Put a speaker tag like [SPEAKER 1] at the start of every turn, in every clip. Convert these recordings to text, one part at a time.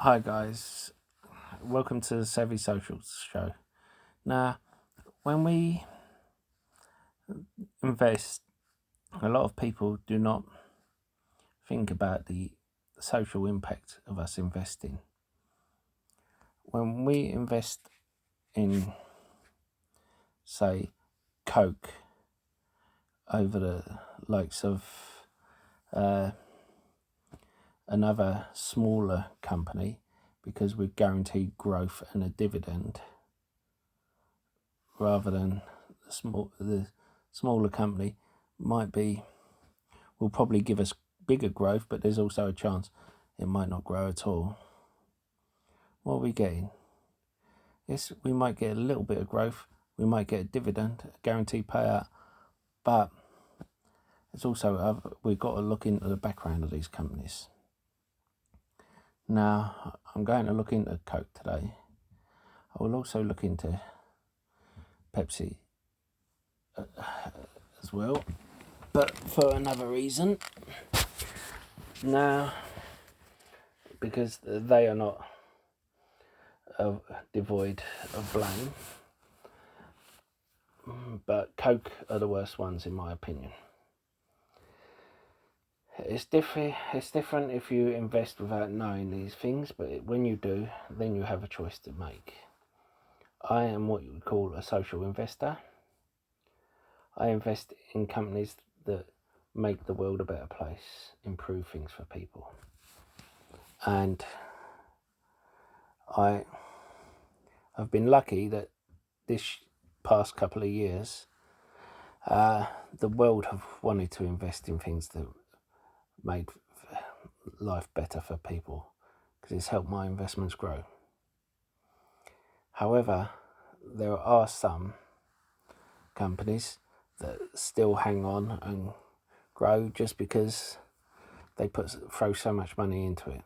[SPEAKER 1] Hi guys, welcome to the Savvy Social Show. Now, when we invest, a lot of people do not think about the social impact of us investing. When we invest in, say, Coke over the likes of another smaller company, because we're guaranteed growth and a dividend, rather than the smaller company will probably give us bigger growth, but there's also a chance it might not grow at all. What are we getting? Yes, we might get a little bit of growth, we might get a dividend, a guaranteed payout, but it's also we've got to look into the background of these companies. Now, I'm going to look into Coke today. I will also look into Pepsi as well, but for another reason. Now, because they are not devoid of blame, but Coke are the worst ones in my opinion. It's different if you invest without knowing these things, but when you do, then you have a choice to make. I am what you would call a social investor. I invest in companies that make the world a better place, improve things for people. And I've been lucky that this past couple of years, the world have wanted to invest in things that made life better for people, because it's helped my investments grow. However, there are some companies that still hang on and grow just because they throw so much money into it.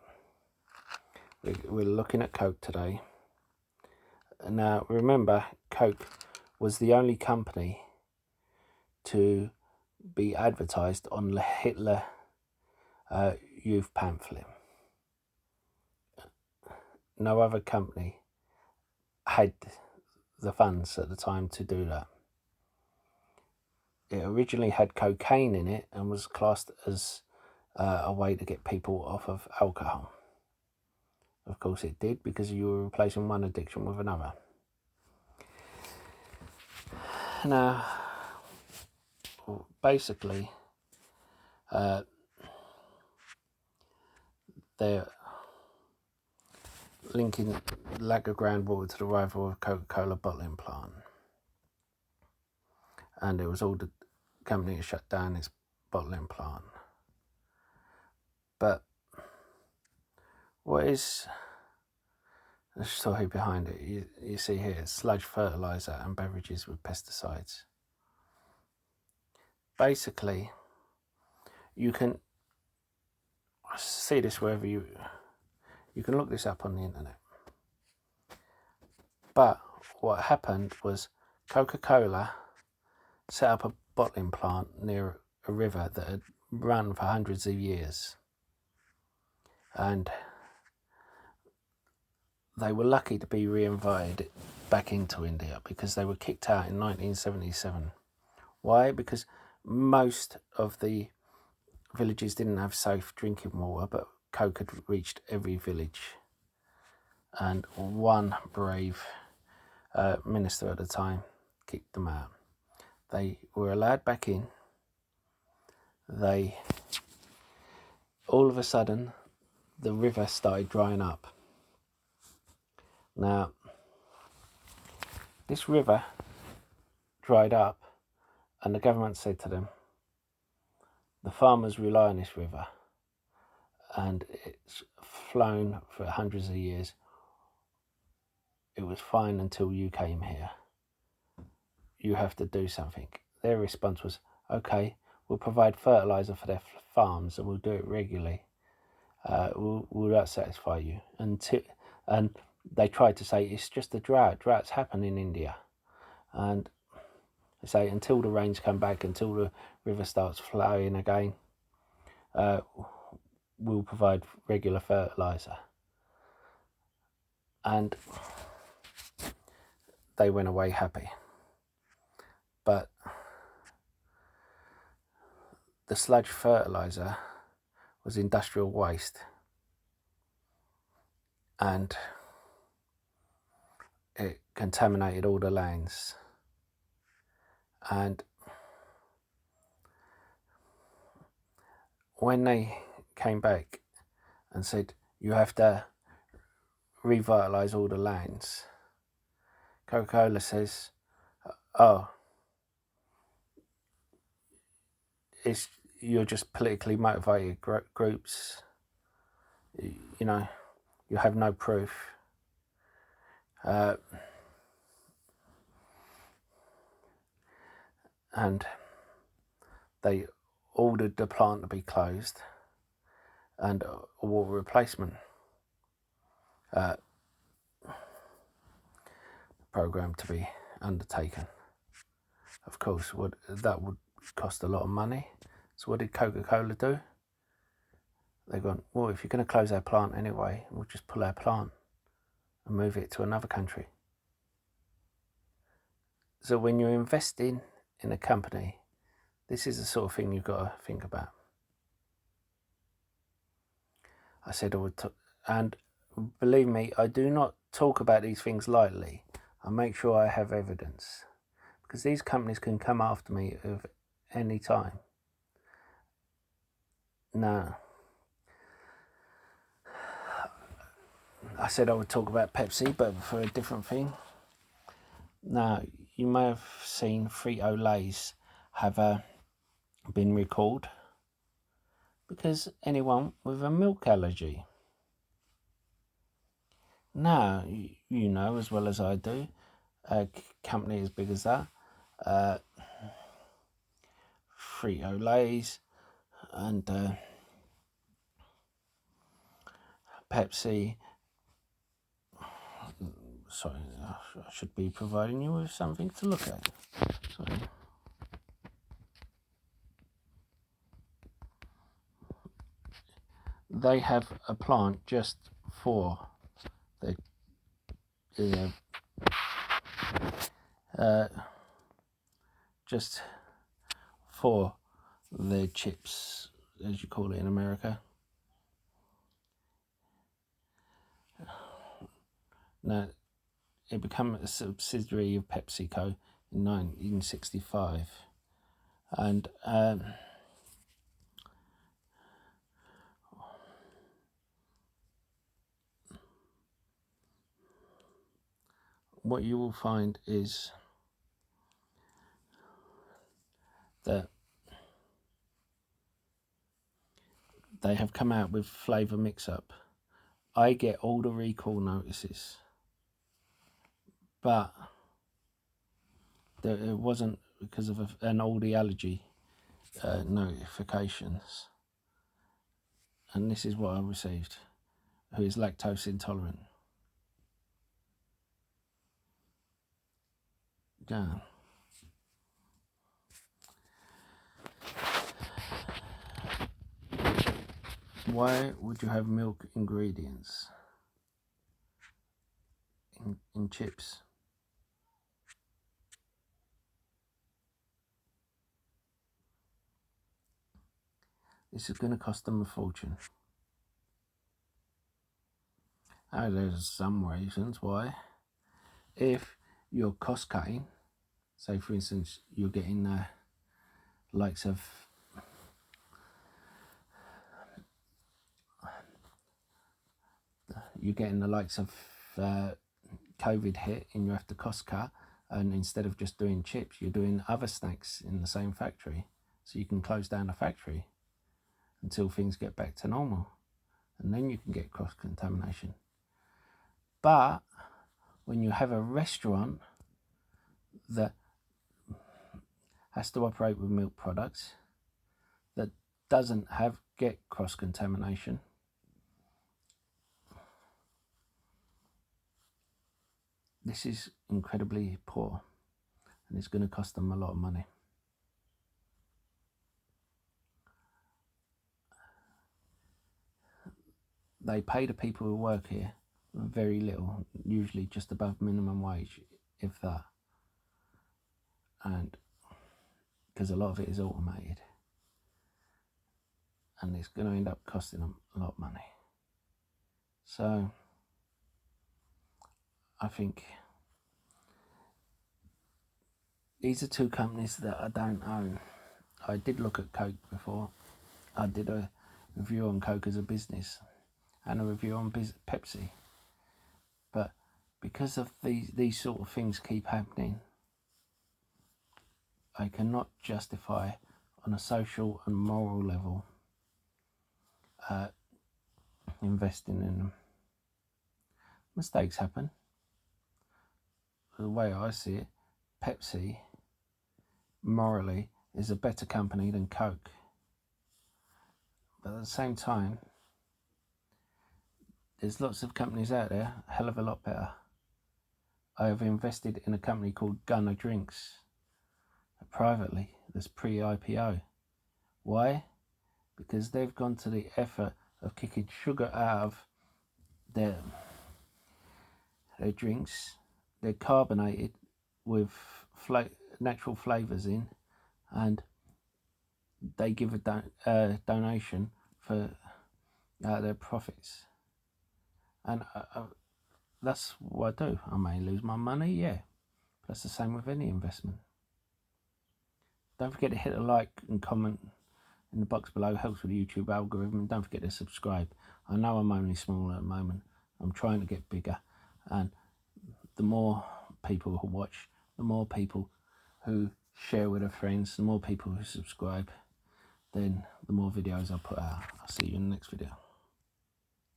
[SPEAKER 1] We're looking at Coke today. Now, remember, Coke was the only company to be advertised on the Hitler youth pamphlet. No other company had the funds at the time to do that. It originally had cocaine in it and was classed as a way to get people off of alcohol. Of course it did, because you were replacing one addiction with another. Now, basically, they're linking lack of groundwater to the arrival of a Coca-Cola bottling plant. And it was all the company that shut down its bottling plant. But what is the story behind it? You see here, sludge fertilizer and beverages with pesticides. Basically, you can see this wherever you can look this up on the internet. But what happened was Coca-Cola set up a bottling plant near a river that had run for hundreds of years. And they were lucky to be re-invited back into India, because they were kicked out in 1977. Why? Because most of the villages didn't have safe drinking water, but Coke had reached every village. And one brave minister at the time kicked them out. They were allowed back in. All of a sudden, the river started drying up. Now, this river dried up, and the government said to them, the farmers rely on this river, and it's flown for hundreds of years. It was fine until you came here. You have to do something. Their response was, okay, we'll provide fertilizer for their farms and we'll do it regularly. Will that satisfy you? And they tried to say, it's just a drought. Droughts happen in India. And they say, until the rains come back, until the river starts flowing again, we'll provide regular fertilizer. and they went away happy. But the sludge fertiliser was industrial waste, and it contaminated all the lands. And when they came back and said, you have to revitalise all the lands, Coca-Cola says, oh, you're just politically motivated groups, you know, you have no proof. And they ordered the plant to be closed and a water replacement program to be undertaken. Of course, that would cost a lot of money. So what did Coca-Cola do? They've gone, well, if you're going to close our plant anyway, we'll just pull our plant and move it to another country. So when you're investing in a company, this is the sort of thing you've got to think about. I said I would, and believe me, I do not talk about these things lightly. I make sure I have evidence, because these companies can come after me at any time. No. I said I would talk about Pepsi, but for a different thing. Now, you may have seen Frito-Lays have been recalled because anyone with a milk allergy. Now, you know as well as I do, a company as big as that, Frito-Lays and Pepsi. Sorry, I should be providing you with something to look at. Sorry. They have a plant just for the just for the chips, as you call it in America. Now, it became a subsidiary of PepsiCo in 1965, and what you will find is that they have come out with flavour mix-up. I get all the recall notices, but it wasn't because of an oldie allergy notifications. And this is what I received, who is lactose intolerant. Yeah. Why would you have milk ingredients in chips? This is going to cost them a fortune. There's some reasons why. If you're cost cutting, say for instance you're getting the likes of COVID hit and you have to cost cut, and instead of just doing chips you're doing other snacks in the same factory, so you can close down the factory until things get back to normal, and then you can get cross contamination. But when you have a restaurant that has to operate with milk products that doesn't get cross contamination, this is incredibly poor, and it's going to cost them a lot of money. They pay the people who work here very little, usually just above minimum wage, if that. And because a lot of it is automated, and it's going to end up costing them a lot of money. So I think these are two companies that I don't own. I did look at Coke before. I did a review on Coke as a business and a review on Pepsi. But because of these sort of things keep happening, I cannot justify on a social and moral level investing in them. Mistakes happen. The way I see it, Pepsi morally is a better company than Coke. But at the same time, there's lots of companies out there, a hell of a lot better. I have invested in a company called Gunner Drinks, privately, that's pre-IPO. Why? Because they've gone to the effort of kicking sugar out of their drinks. They're carbonated with natural flavours in, and they give a donation for their profits. And that's what I do. I may lose my money, yeah. But that's the same with any investment. Don't forget to hit a like and comment in the box below. It helps with the YouTube algorithm. And don't forget to subscribe. I know I'm only small at the moment. I'm trying to get bigger. And the more people who watch, the more people who share with their friends, the more people who subscribe, then the more videos I'll put out. I'll see you in the next video.